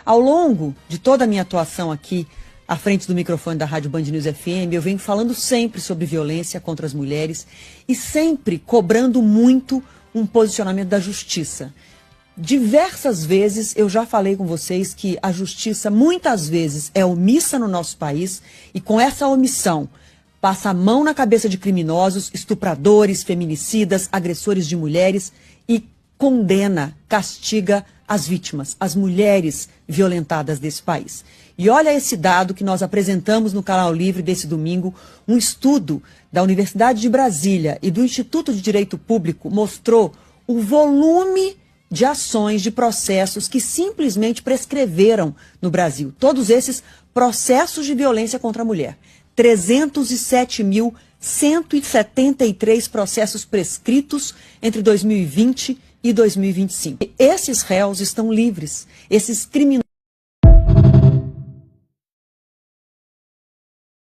Ao longo de toda a minha atuação aqui, à frente do microfone da Rádio Band News FM, eu venho falando sempre sobre violência contra as mulheres e sempre cobrando muito um posicionamento da justiça. Diversas vezes eu já falei com vocês que a justiça muitas vezes é omissa no nosso país e com essa omissão passa a mão na cabeça de criminosos, estupradores, feminicidas, agressores de mulheres e condena, castiga as vítimas, as mulheres violentadas desse país. E olha esse dado que nós apresentamos no Canal Livre desse domingo, um estudo da Universidade de Brasília e do Instituto de Direito Público mostrou o volume de ações, de processos que simplesmente prescreveram no Brasil. Todos esses processos de violência contra a mulher. 307.173 processos prescritos entre 2020 e 2025. Esses réus estão livres, esses criminosos